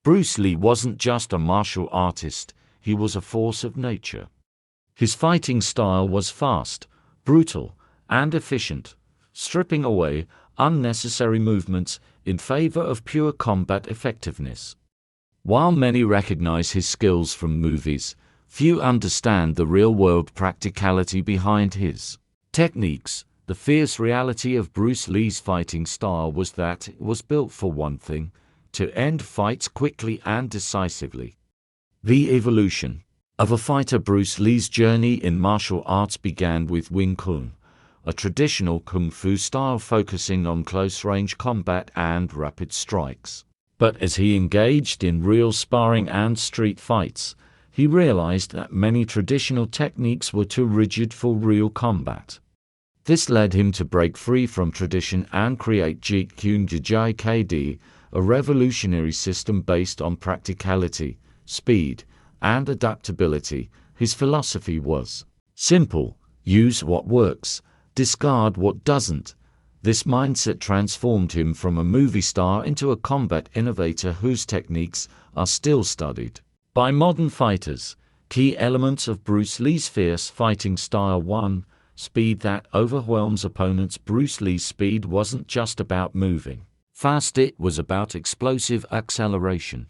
Bruce Lee wasn't just a martial artist, he was a force of nature. His fighting style was fast, brutal, and efficient, stripping away unnecessary movements in favor of pure combat effectiveness. While many recognize his skills from movies, few understand the real-world practicality behind his techniques. The fierce reality of Bruce Lee's fighting style was that it was built for one thing: to end fights quickly and decisively. The evolution of a fighter. Bruce Lee's journey in martial arts began with Wing Chun, a traditional kung fu style focusing on close-range combat and rapid strikes. But as he engaged in real sparring and street fights, he realized that many traditional techniques were too rigid for real combat. This led him to break free from tradition and create Jeet Kune Do, a revolutionary system based on practicality, speed, and adaptability. His philosophy was simple: use what works, discard what doesn't. This mindset transformed him from a movie star into a combat innovator whose techniques are still studied by modern fighters. Key elements of Bruce Lee's fierce fighting style. 1. Speed that overwhelms opponents. Bruce Lee's speed wasn't just about moving fast, it was about explosive acceleration.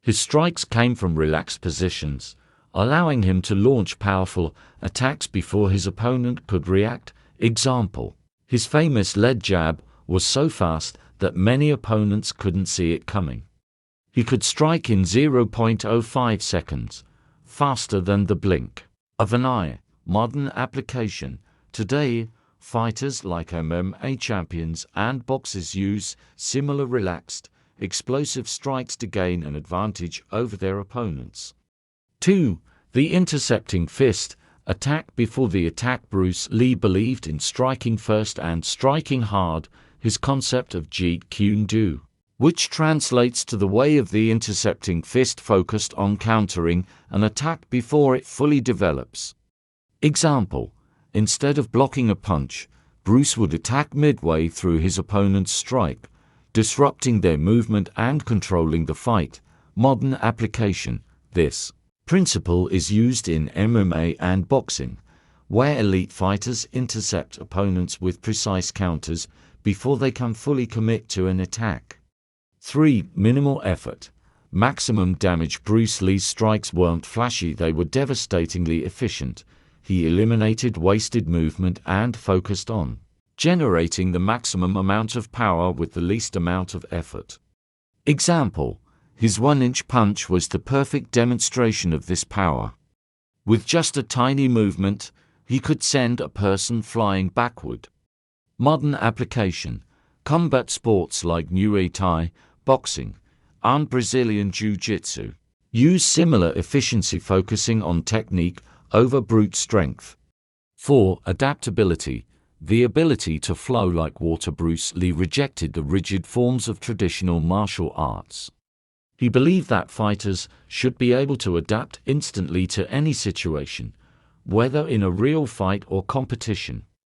His strikes came from relaxed positions, allowing him to launch powerful attacks before his opponent could react. Example: his famous lead jab was so fast that many opponents couldn't see it coming. He could strike in 0.05 seconds, faster than the blink of an eye. Modern application. Today, fighters like MMA champions and boxers use similar relaxed, explosive strikes to gain an advantage over their opponents. 2. The Intercepting Fist. Attack before the attack. Bruce Lee believed in striking first and striking hard. His concept of Jeet Kune Do, which translates to the way of the Intercepting Fist, focused on countering an attack before it fully develops. Example: instead of blocking a punch, Bruce would attack midway through his opponent's strike, disrupting their movement and controlling the fight. Modern application. This principle is used in MMA and boxing, where elite fighters intercept opponents with precise counters before they can fully commit to an attack. 3. Minimal effort, maximum damage. Bruce Lee's strikes weren't flashy, they were devastatingly efficient. He eliminated wasted movement and focused on generating the maximum amount of power with the least amount of effort. Example: his 1-inch punch was the perfect demonstration of this power. With just a tiny movement, he could send a person flying backward. Modern application. Combat sports like Muay Thai, boxing, and Brazilian Jiu-Jitsu use similar efficiency, focusing on technique over brute strength. 4. Adaptability. The ability to flow like water. Bruce Lee rejected the rigid forms of traditional martial arts. He believed that fighters should be able to adapt instantly to any situation, whether in a real fight or competition.